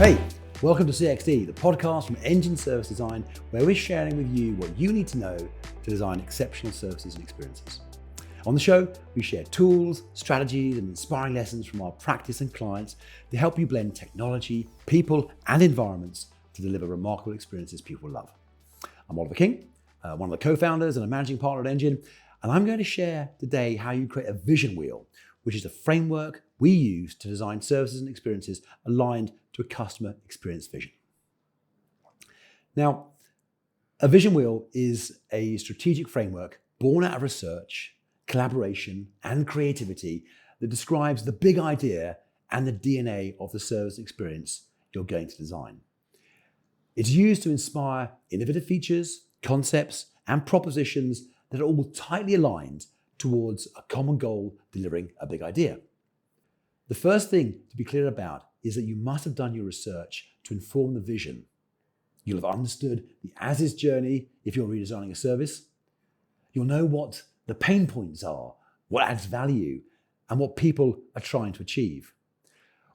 Hey, welcome to CXD, the podcast from Engine Service Design, where we're sharing with you what you need to know to design exceptional services and experiences. On the show, we share tools, strategies, and inspiring lessons from our practice and clients to help you blend technology, people, and environments to deliver remarkable experiences people love. I'm Oliver King, one of the co-founders and a managing partner at Engine, and I'm going to share today how you create a vision wheel, which is a framework we use to design services and experiences aligned to a customer experience vision. Now, a vision wheel is a strategic framework born out of research, collaboration, and creativity that describes the big idea and the DNA of the service experience you're going to design. It's used to inspire innovative features, concepts, and propositions that are all tightly aligned towards a common goal, delivering a big idea. The first thing to be clear about is that you must have done your research to inform the vision. You'll have understood the as-is journey if you're redesigning a service. You'll know what the pain points are, what adds value, and what people are trying to achieve.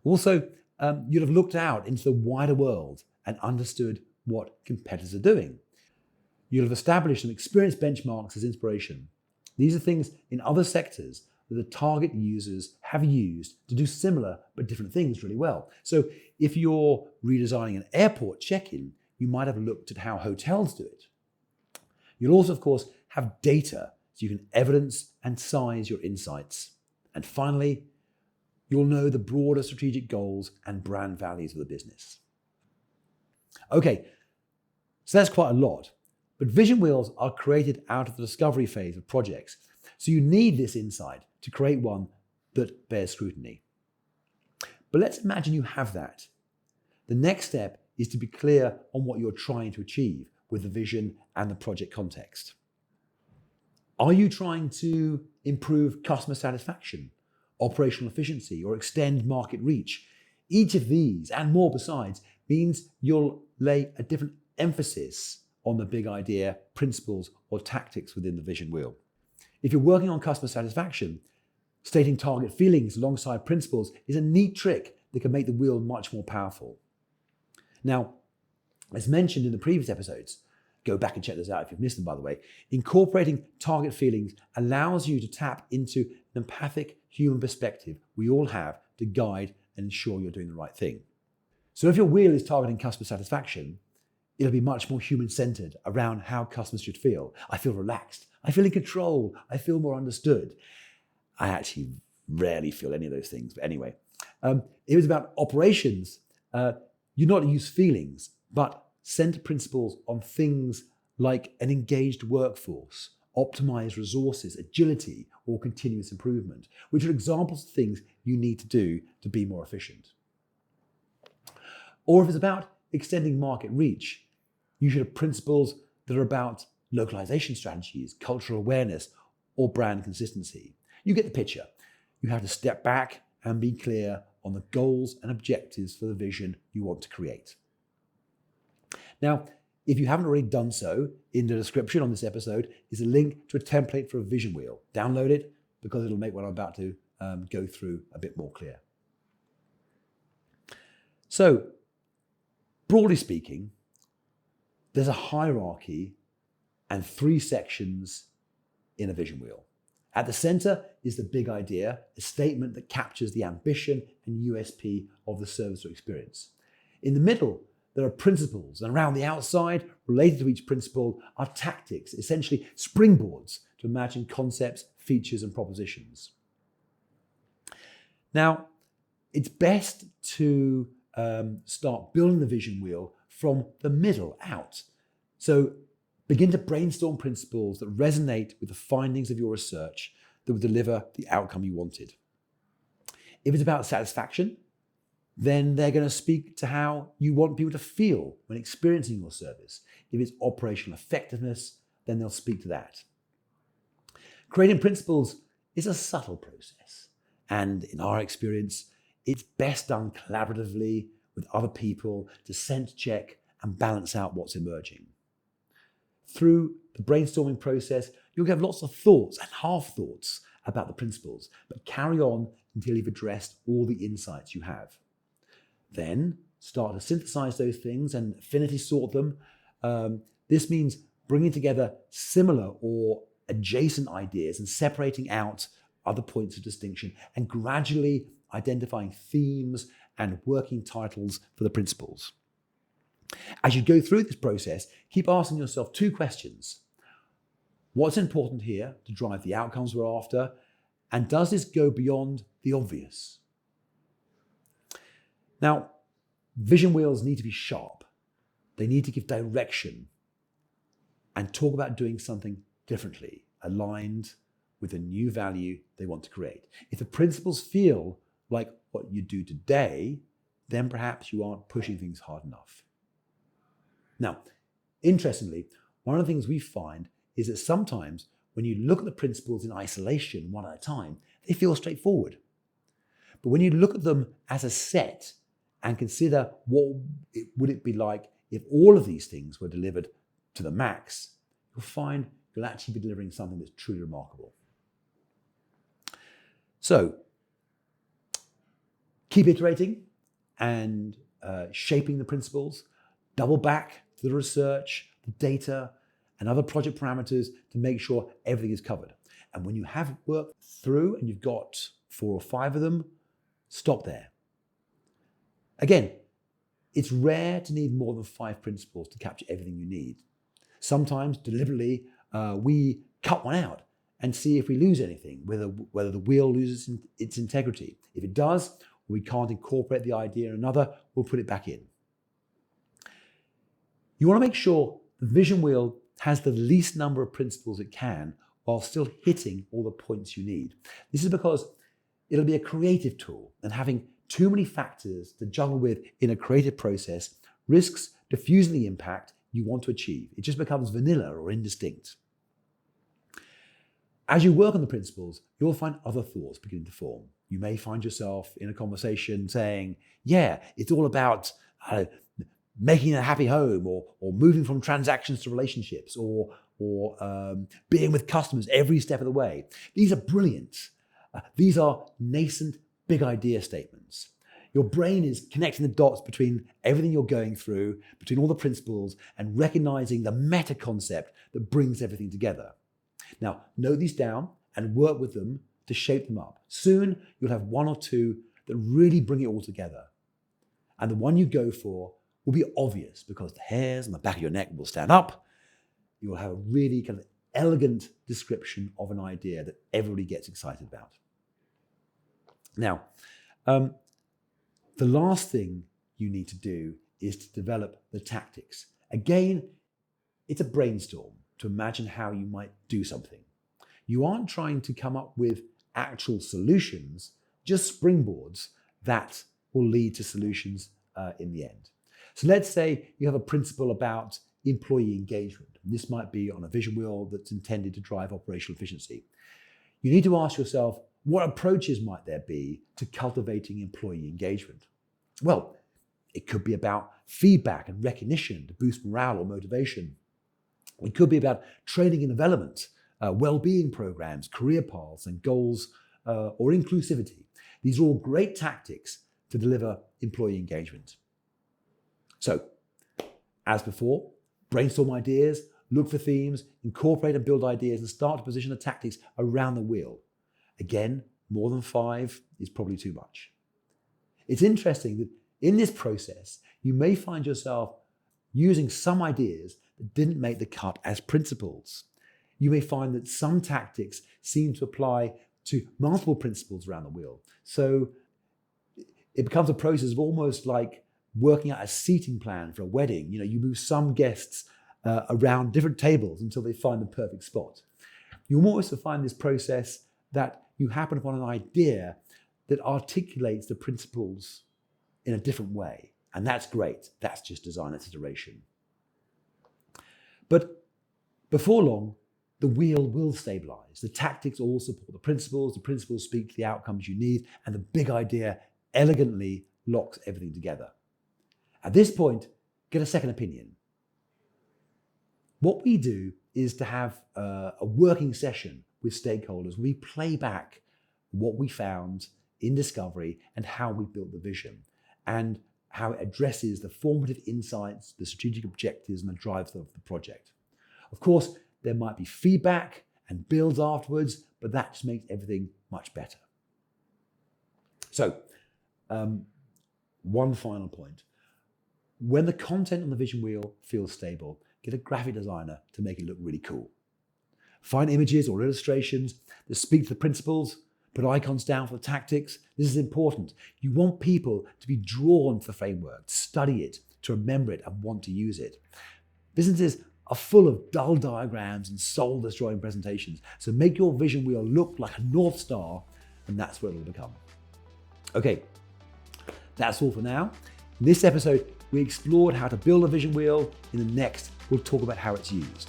Also, you'll have looked out into the wider world and understood what competitors are doing. You'll have established some experience benchmarks as inspiration. These are things in other sectors that the target users have used to do similar but different things really well. So if you're redesigning an airport check-in, you might have looked at how hotels do it. You'll also, of course, have data so you can evidence and size your insights. And finally, you'll know the broader strategic goals and brand values of the business. Okay, so that's quite a lot. But vision wheels are created out of the discovery phase of projects. So you need this insight to create one that bears scrutiny. But let's imagine you have that. The next step is to be clear on what you're trying to achieve with the vision and the project context. Are you trying to improve customer satisfaction, operational efficiency, or extend market reach? Each of these and more besides means you'll lay a different emphasis on the big idea, principles, or tactics within the vision wheel. If you're working on customer satisfaction, stating target feelings alongside principles is a neat trick that can make the wheel much more powerful. Now, as mentioned in the previous episodes, go back and check those out if you've missed them, by the way, incorporating target feelings allows you to tap into an empathic human perspective we all have to guide and ensure you're doing the right thing. So if your wheel is targeting customer satisfaction, it'll be much more human-centered around how customers should feel. I feel relaxed. I feel in control. I feel more understood. I actually rarely feel any of those things, but anyway. If it's about operations, you're not to use feelings, but center principles on things like an engaged workforce, optimized resources, agility, or continuous improvement, which are examples of things you need to do to be more efficient. Or if it's about extending market reach, you should have principles that are about localization strategies, cultural awareness, or brand consistency. You get the picture. You have to step back and be clear on the goals and objectives for the vision you want to create. Now, if you haven't already done so, in the description on this episode is a link to a template for a vision wheel. Download it because it'll make what I'm about to go through a bit more clear. So, broadly speaking, there's a hierarchy and 3 sections in a vision wheel. At the center is the big idea, a statement that captures the ambition and USP of the service or experience. In the middle, there are principles, and around the outside, related to each principle, are tactics, essentially springboards to imagine concepts, features, and propositions. Now, it's best to start building the vision wheel from the middle out. So begin to brainstorm principles that resonate with the findings of your research that will deliver the outcome you wanted. If it's about satisfaction, then they're going to speak to how you want people to feel when experiencing your service. If it's operational effectiveness, then they'll speak to that. Creating principles is a subtle process, and in our experience, it's best done collaboratively with other people to sense check and balance out what's emerging. Through the brainstorming process, you'll have lots of thoughts and half thoughts about the principles, but carry on until you've addressed all the insights you have. Then start to synthesize those things and affinity sort them. This means bringing together similar or adjacent ideas and separating out other points of distinction and gradually identifying themes and working titles for the principles. As you go through this process, keep asking yourself 2 questions. What's important here to drive the outcomes we're after? And does this go beyond the obvious? Now, vision wheels need to be sharp. They need to give direction and talk about doing something differently, aligned with a new value they want to create. If the principles feel like what you do today, then perhaps you aren't pushing things hard enough. Now, interestingly, one of the things we find is that sometimes when you look at the principles in isolation, one at a time, they feel straightforward. But when you look at them as a set and consider what would it be like if all of these things were delivered to the max, you'll find you'll actually be delivering something that's truly remarkable. So, keep iterating and shaping the principles, double back to the research, the data, and other project parameters to make sure everything is covered. And when you have worked through and you've got 4 or 5 of them, stop there. Again, it's rare to need more than 5 principles to capture everything you need. Sometimes, deliberately, we cut one out and see if we lose anything, whether the wheel loses its integrity. If it does, we can't incorporate the idea in another, we'll put it back in. You want to make sure the vision wheel has the least number of principles it can while still hitting all the points you need. This is because it'll be a creative tool, and having too many factors to juggle with in a creative process risks diffusing the impact you want to achieve. It just becomes vanilla or indistinct. As you work on the principles, you'll find other thoughts beginning to form. You may find yourself in a conversation saying, yeah, it's all about making a happy home, or moving from transactions to relationships, or being with customers every step of the way. These are brilliant. These are nascent, big idea statements. Your brain is connecting the dots between everything you're going through, between all the principles, and recognizing the meta concept that brings everything together. Now, note these down and work with them to shape them up. Soon, you'll have 1 or 2 that really bring it all together. And the one you go for will be obvious because the hairs on the back of your neck will stand up. You will have a really kind of elegant description of an idea that everybody gets excited about. Now, the last thing you need to do is to develop the tactics. Again, it's a brainstorm to imagine how you might do something. You aren't trying to come up with actual solutions, just springboards that will lead to solutions in the end. So let's say you have a principle about employee engagement. This might be on a vision wheel that's intended to drive operational efficiency. You need to ask yourself, what approaches might there be to cultivating employee engagement? Well, it could be about feedback and recognition to boost morale or motivation. It could be about training and development, well-being programs, career paths, and goals, or inclusivity. These are all great tactics to deliver employee engagement. So, as before, brainstorm ideas, look for themes, incorporate and build ideas, and start to position the tactics around the wheel. Again, more than 5 is probably too much. It's interesting that in this process, you may find yourself using some ideas that didn't make the cut as principles. You may find that some tactics seem to apply to multiple principles around the wheel. So it becomes a process of almost like working out a seating plan for a wedding. You move some guests around different tables until they find the perfect spot. You'll also find this process that you happen upon an idea that articulates the principles in a different way. And that's great. That's just design and iteration. But before long, the wheel will stabilize. The tactics all support the principles speak to the outcomes you need, and the big idea elegantly locks everything together. At this point, get a second opinion. What we do is to have a working session with stakeholders. We play back what we found in discovery and how we built the vision. And how it addresses the formative insights, the strategic objectives, and the drive of the project. Of course, there might be feedback and builds afterwards, but that just makes everything much better. So, one final point. When the content on the vision wheel feels stable, get a graphic designer to make it look really cool. Find images or illustrations that speak to the principles, put icons down for the tactics. This is important. You want people to be drawn to the framework, to study it, to remember it and want to use it. Businesses are full of dull diagrams and soul-destroying presentations. So make your vision wheel look like a North Star, and that's what it'll become. Okay, that's all for now. In this episode, we explored how to build a vision wheel. In the next, we'll talk about how it's used.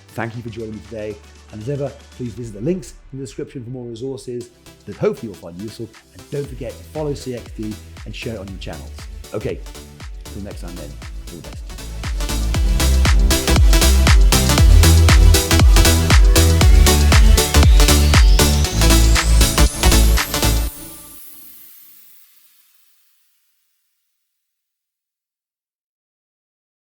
Thank you for joining me today. And as ever, please visit the links in the description for more resources that hopefully you'll find useful. And don't forget to follow CXD and share it on your channels. Okay, until next time then, all the best.